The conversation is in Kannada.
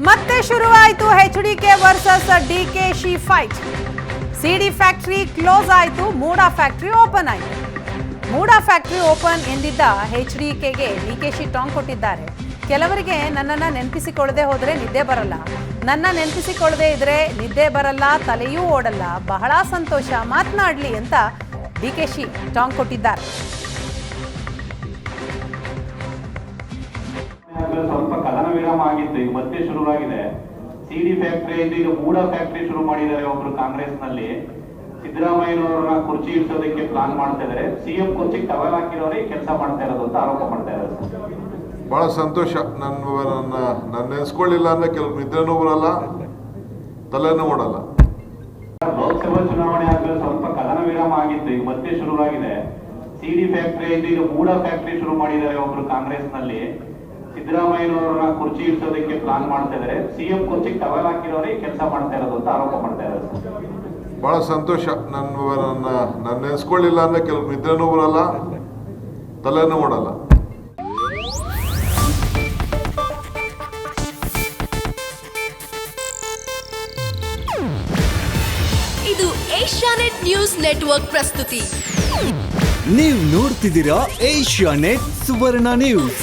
ಮತ್ತೆ ಶುರುವಾಯಿತು ಎಚ್ಡಿಕೆ ವರ್ಸಸ್ ಡಿಕೆಶಿ ಫೈಟ್. ಸಿಡಿ ಫ್ಯಾಕ್ಟರಿ ಕ್ಲೋಸ್ ಆಯಿತು, ಮೂಡಾ ಫ್ಯಾಕ್ಟರಿ ಓಪನ್ ಆಯಿತು. ಮೂಡಾ ಫ್ಯಾಕ್ಟರಿ ಓಪನ್ ಎಂದಿದ್ದ ಎಚ್ಡಿಕೆಗೆ ಡಿಕೆಶಿ ಟಾಂಗ್ ಕೊಟ್ಟಿದ್ದಾರೆ. ಕೆಲವರಿಗೆ ನನ್ನನ್ನು ನೆನಪಿಸಿಕೊಳ್ಳದೆ ಹೋದರೆ ನಿದ್ದೆ ಬರಲ್ಲ, ನನ್ನ ನೆನಪಿಸಿಕೊಳ್ಳದೆ ಇದ್ರೆ ನಿದ್ದೆ ಬರಲ್ಲ, ತಲೆಯೂ ಓಡಲ್ಲ, ಬಹಳ ಸಂತೋಷ, ಮಾತನಾಡಲಿ ಅಂತ ಡಿಕೆಶಿ ಟಾಂಗ್ ಕೊಟ್ಟಿದ್ದಾರೆ. ಸ್ವಲ್ಪ ಕದನ ವಿರಾಮ ಆಗಿತ್ತು, ಈಗ ಮತ್ತೆ ಶುರುವಾಗಿದೆ. ಸಿಡಿ ಫ್ಯಾಕ್ಟರಿ ಈಗ ಮೂಡಾ ಫ್ಯಾಕ್ಟರಿ ಶುರು ಮಾಡಿದ್ದಾರೆ. ಒಬ್ರು ಕಾಂಗ್ರೆಸ್ ನಲ್ಲಿ ಸಿದ್ದರಾಮಯ್ಯನವರನ್ನ ಕುರ್ಚಿ ಇಡ್ಸೋದಕ್ಕೆ ಪ್ಲಾನ್ ಮಾಡ್ತಾ ಇದಾರೆ. ಸಿಎಂ ಕುರ್ಚಿಗೆ ಟವಲ್ ಹಾಕಿರೋರೇ ಕೆಲಸ ಮಾಡ್ತಾ ಇರೋದು ಅಂತ ಆರೋಪ ಮಾಡ್ತಾ ಇದ್ದಾರೆ. ಬಹಳ ಸಂತೋಷ. ನನ್ನ ನೆನೆಸ್ಕೊಳ್ಳಿಲ್ಲ ಅಂದ್ರೆ ಕೆಲವು ನಿದ್ರೆನೂ ಬರಲ್ಲ, ತಲೆನೂ ಓಡಲ್ಲ. ಲೋಕಸಭಾ ಚುನಾವಣೆ ಆದ್ಮೇಲೆ ಸ್ವಲ್ಪ ಕದನ ವಿರಾಮ ಆಗಿತ್ತು, ಈಗ ಮತ್ತೆ ಶುರುವಾಗಿದೆ. ಸಿಡಿ ಫ್ಯಾಕ್ಟರಿ ಈಗ ಮೂಡಾ ಫ್ಯಾಕ್ಟರಿ ಶುರು ಮಾಡಿದ್ದಾರೆ. ಒಬ್ರು ಕಾಂಗ್ರೆಸ್ ನಲ್ಲಿ ಸಿದ್ದರಾಮಯ್ಯನವರನ್ನ ಕುರ್ಚಿ ಇಡ್ಸೋದಕ್ಕೆ ಪ್ಲಾನ್ ಮಾಡ್ತಾ ಇದಾರೆ. ಸಿಎಂ ಕುರ್ಚಿಗೆ ಟವಲ್ ಹಾಕಿರೋರೇ ಕೆಲಸ ಮಾಡ್ತಾ ಇರೋದು ಅಂತ ಆರೋಪ ಮಾಡ್ತಾ ಇದ್ದಾರೆ. ಬಹಳ ಸಂತೋಷ. ನನ್ನ ನೆನೆಸ್ಕೊಳ್ಳಿಲ್ಲ ಅಂದ್ರೆ ಕೆಲವು ನಿದ್ರೆನೂ ಬರಲ್ಲ, ತಲೆನೂ ಓಡಲ್ಲ. ಇದು ಏಷ್ಯಾನೆಟ್ ನ್ಯೂಸ್ ನೆಟ್ವರ್ಕ್ ಪ್ರಸ್ತುತಿ. ನೀವು ನೋಡ್ತಿದ್ದೀರಾ ಏಷ್ಯಾನೆಟ್ ಸುವರ್ಣ ನ್ಯೂಸ್.